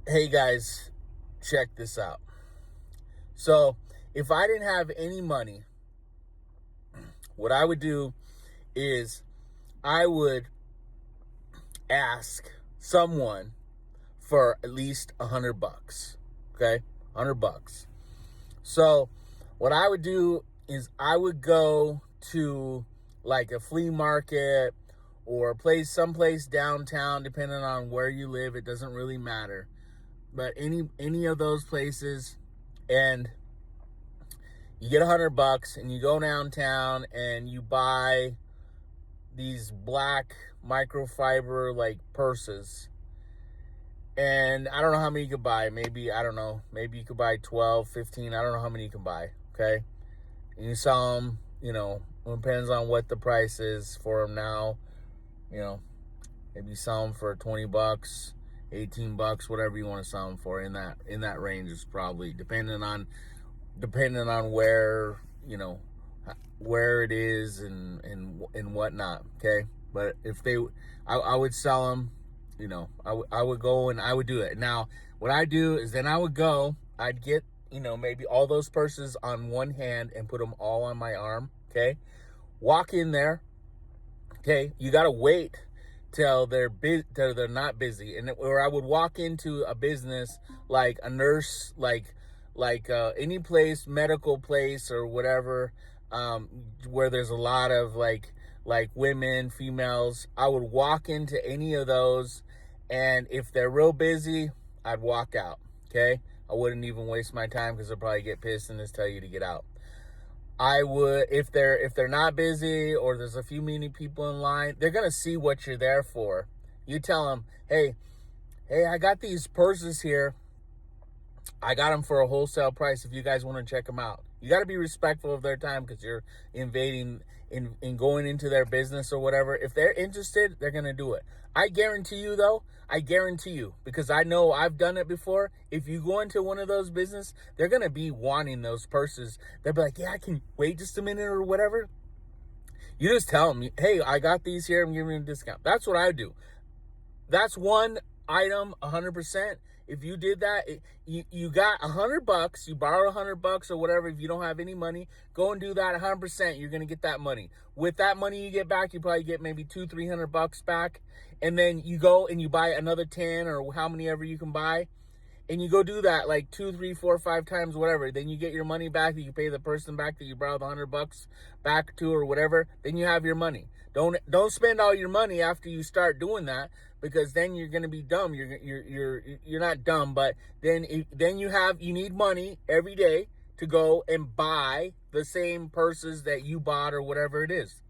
Hey guys, check this out. So, if I didn't have any money, what I would do is I would ask someone for at least $100. Okay? $100. So, what I would do is I would go to like a flea market or a place someplace downtown, depending on where you live. It doesn't really matter. But any of those places, and you get $100 and you go downtown and you buy these black microfiber like purses. And I don't know how many you could buy. Maybe, I don't know, maybe you could buy 12, 15. I don't know how many you can buy. Okay. And you sell them, it depends on what the price is for them now. Maybe you sell them for $20, $18, whatever you want to sell them for. In that range is probably depending on where where it is and whatnot. Okay, but if I would sell them. I would go and I would do it. Now, what I do is then I'd get maybe all those purses on one hand and put them all on my arm. Okay, walk in there. Okay, you gotta wait till they're not busy, or I would walk into a business like a nurse, like any place, medical place or whatever, where there's a lot of like women, females. I would walk into any of those, and if they're real busy, I'd walk out. Okay, I wouldn't even waste my time because they'll probably get pissed and just tell you to get out. I would, if they're not busy or there's a few many people in line, they're gonna see what you're there for. You tell them, hey, I got these purses here. I got them for a wholesale price if you guys want to check them out. You got to be respectful of their time because you're invading in going into their business or whatever. If they're interested, they're going to do it. I guarantee you, because I know I've done it before. If you go into one of those business, they're going to be wanting those purses. They'll be like, yeah, I can wait just a minute or whatever. You just tell them, hey, I got these here. I'm giving you a discount. That's what I do. That's one item, 100%. If you did that, you got $100, you borrow $100 or whatever. If you don't have any money, go and do that. 100%, you're gonna get that money. With that money you get back, you probably get maybe $200-300 back, and then you go and you buy another 10 or how many ever you can buy, and you go do that like 2, 3, 4, 5 times, whatever. Then you get your money back. You pay the person back that you borrowed the $100 back to or whatever. Then you have your money. Don't spend all your money after you start doing that, because then you're gonna be dumb. You're not dumb, but then you need money every day to go and buy the same purses that you bought or whatever it is.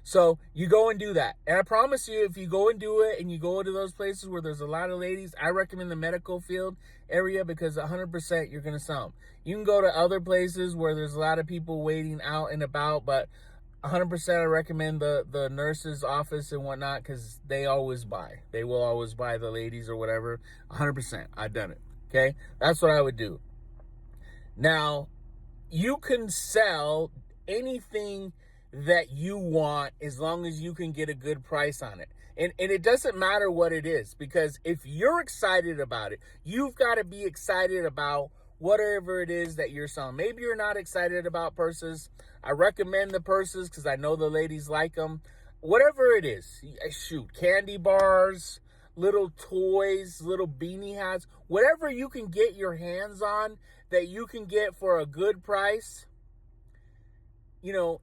So you go and do that. And I promise you, if you go and do it and you go to those places where there's a lot of ladies, I recommend the medical field area because 100% you're going to sell them. You can go to other places where there's a lot of people waiting out and about, but 100% I recommend the nurse's office and whatnot because they always buy. They will always buy, the ladies or whatever. 100%. I've done it. Okay? That's what I would do. Now, you can sell anything that you want as long as you can get a good price on it. And it doesn't matter what it is, because if you're excited about it, you've got to be excited about whatever it is that you're selling. Maybe you're not excited about purses. I recommend the purses because I know the ladies like them. Whatever it is, shoot, candy bars, little toys, little beanie hats, whatever you can get your hands on that you can get for a good price,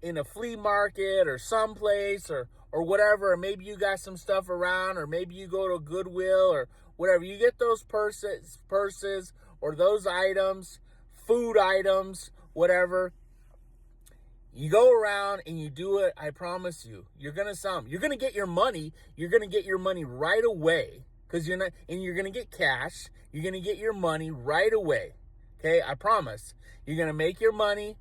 in a flea market or someplace or whatever, or maybe you got some stuff around, or maybe you go to Goodwill or whatever. You get those purses or those items, food items, whatever. You go around and you do it. I promise you, you're going to sell them. You're going to get your money. You're going to get your money right away because you're going to get cash. You're going to get your money right away. Okay. I promise you're going to make your money.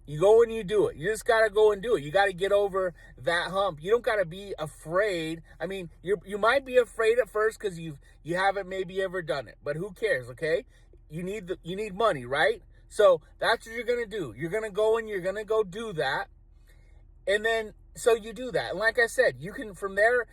You go and you do it. You just got to go and do it. You got to get over that hump. You don't got to be afraid. I mean, you might be afraid at first because you haven't maybe ever done it, but who cares? Okay. You need money, right? So that's what you're going to do. You're going to go and you're going to go do that. And then, so you do that. And like I said, from there,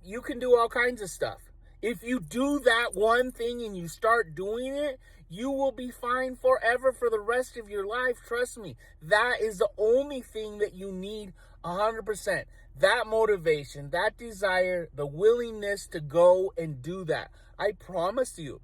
you can do all kinds of stuff. If you do that one thing and you start doing it, you will be fine forever for the rest of your life. Trust me. That is the only thing that you need 100%. That motivation, that desire, the willingness to go and do that. I promise you,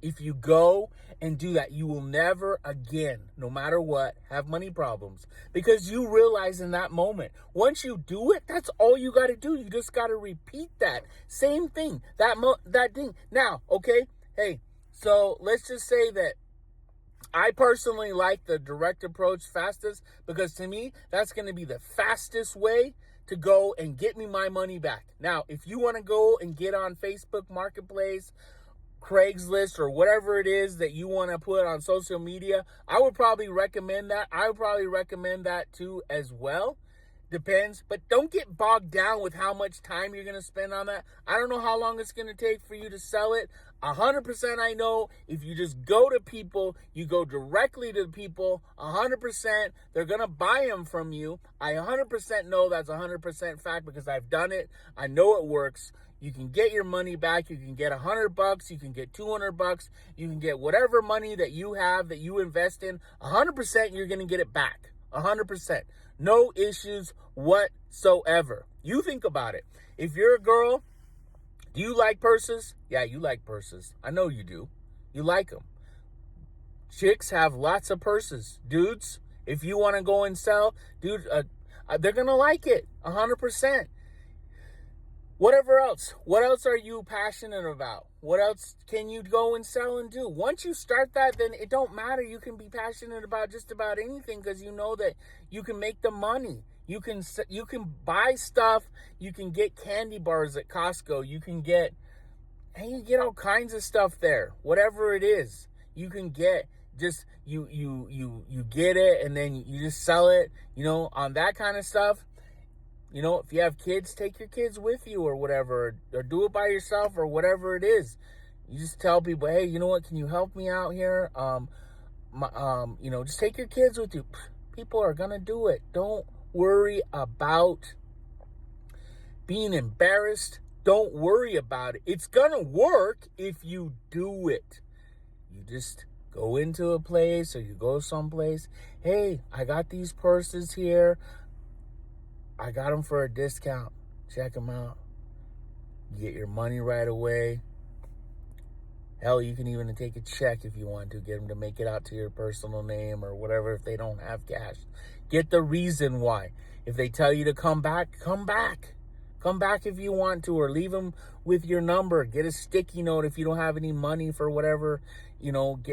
if you go and do that, you will never again, no matter what, have money problems, because you realize in that moment, once you do it, that's all you got to do. You just got to repeat that same thing, that thing. Now, okay, hey, so let's just say that I personally like the direct approach fastest, because to me, that's going to be the fastest way to go and get me my money back. Now, if you want to go and get on Facebook Marketplace, Craigslist, or whatever it is that you want to put on social media, I would probably recommend that. I would probably recommend that too as well. Depends, but don't get bogged down with how much time you're going to spend on that. I don't know how long it's going to take for you to sell it. 100% I know if you just go to people, you go directly to the people, 100% they're going to buy them from you. I 100% know that's 100% fact, because I've done it. I know it works. You can get your money back. You can get $100. You can get $200. You can get whatever money that you have that you invest in. 100% you're going to get it back. 100%. No issues whatsoever. You think about it. If you're a girl, do you like purses? Yeah, you like purses. I know you do. You like them. Chicks have lots of purses. Dudes, if you want to go and sell, dude, they're going to like it. 100%. Whatever else. What else are you passionate about? What else can you go and sell and do? Once you start that, then it don't matter. You can be passionate about just about anything, because you know that you can make the money. You can buy stuff. You can get candy bars at Costco. You can get all kinds of stuff there. Whatever it is, you can get. Just you get it, and then you just sell it. On that kind of stuff. If you have kids, take your kids with you or whatever, or do it by yourself or whatever it is. You just tell people, hey, you know what? Can you help me out here? Just take your kids with you. People are going to do it. Don't worry about being embarrassed. Don't worry about it. It's going to work if you do it. You just go into a place, or you go someplace. Hey, I got these purses here. I got them for a discount. Check them out. You get your money right away. Hell, you can even take a check if you want to. Get them to make it out to your personal name or whatever if they don't have cash. Get the reason why. If they tell you to come back, come back. Come back if you want to, or leave them with your number. Get a sticky note if you don't have any money for whatever.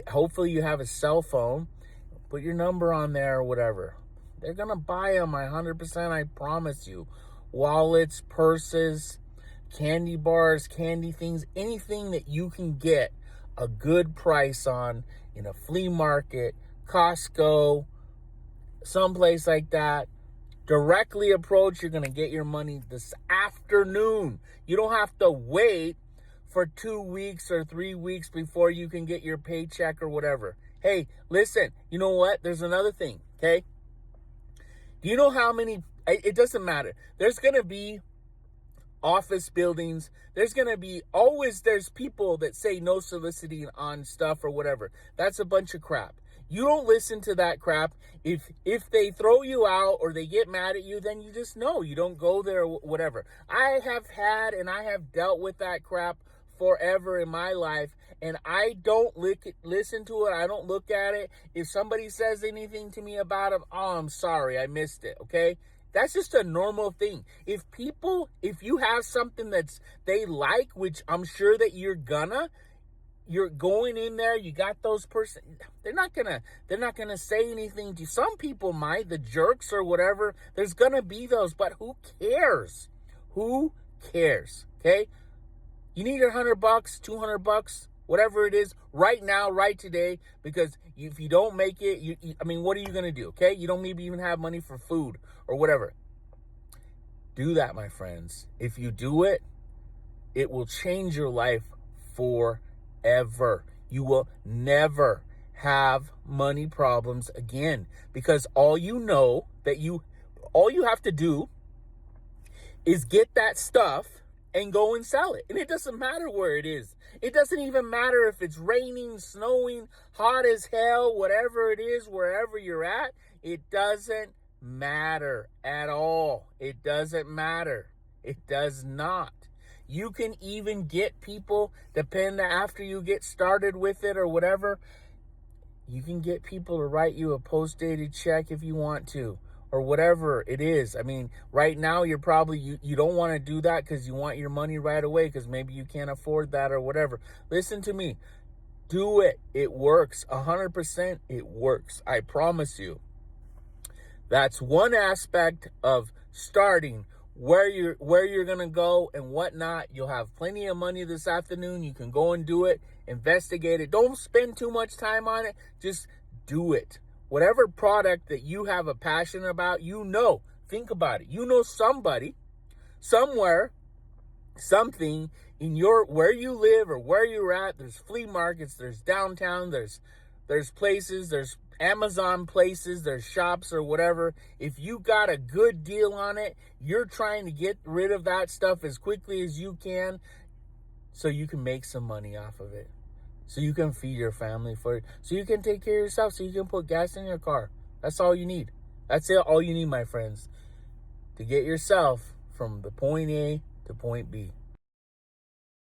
Hopefully you have a cell phone. Put your number on there or whatever. They're going to buy them, 100%, I promise you. Wallets, purses, candy bars, candy things, anything that you can get a good price on in a flea market, Costco, someplace like that. Directly approach, you're going to get your money this afternoon. You don't have to wait for 2 weeks or 3 weeks before you can get your paycheck or whatever. Hey, listen, you know what? There's another thing, okay? Do you know how many, it doesn't matter. There's going to be office buildings. There's people that say no soliciting on stuff or whatever. That's a bunch of crap. You don't listen to that crap. If they throw you out or they get mad at you, then you just know. You don't go there or whatever. I have dealt with that crap forever in my life, and I don't listen to it. I don't look at it. If somebody says anything to me about it, oh, I'm sorry, I missed it, okay? That's just a normal thing. If you have something they like, which I'm sure that you're going in there, you got those they're not gonna say anything to you. Some people might, the jerks or whatever, there's gonna be those, but who cares? Who cares, okay? You need $100, $200, whatever it is, right now, right today, because if you don't make it, what are you going to do, okay? You don't maybe even have money for food or whatever. Do that, my friends. If you do it, it will change your life forever. You will never have money problems again, because all you have to do is get that stuff and go and sell it. And it doesn't matter where it is. It doesn't even matter if it's raining, snowing, hot as hell, whatever it is, wherever you're at. It doesn't matter at all. It doesn't matter. It does not. You can even get people, depending after you get started with it or whatever, you can get people to write you a post-dated check if you want to, or whatever it is. I mean, right now you're probably, you don't want to do that because you want your money right away because maybe you can't afford that or whatever. Listen to me. Do it. It works. 100% it works. I promise you. That's one aspect of starting where you're going to go and whatnot. You'll have plenty of money this afternoon. You can go and do it. Investigate it. Don't spend too much time on it. Just do it. Whatever product that you have a passion about, think about it. Somebody, somewhere, something in where you live or where you're at, there's flea markets, there's downtown, there's places, there's Amazon places, there's shops or whatever. If you got a good deal on it, you're trying to get rid of that stuff as quickly as you can so you can make some money off of it. So you can feed your family for it. So you can take care of yourself. So you can put gas in your car. That's all you need. That's it. All you need, my friends, to get yourself from the point A to point B.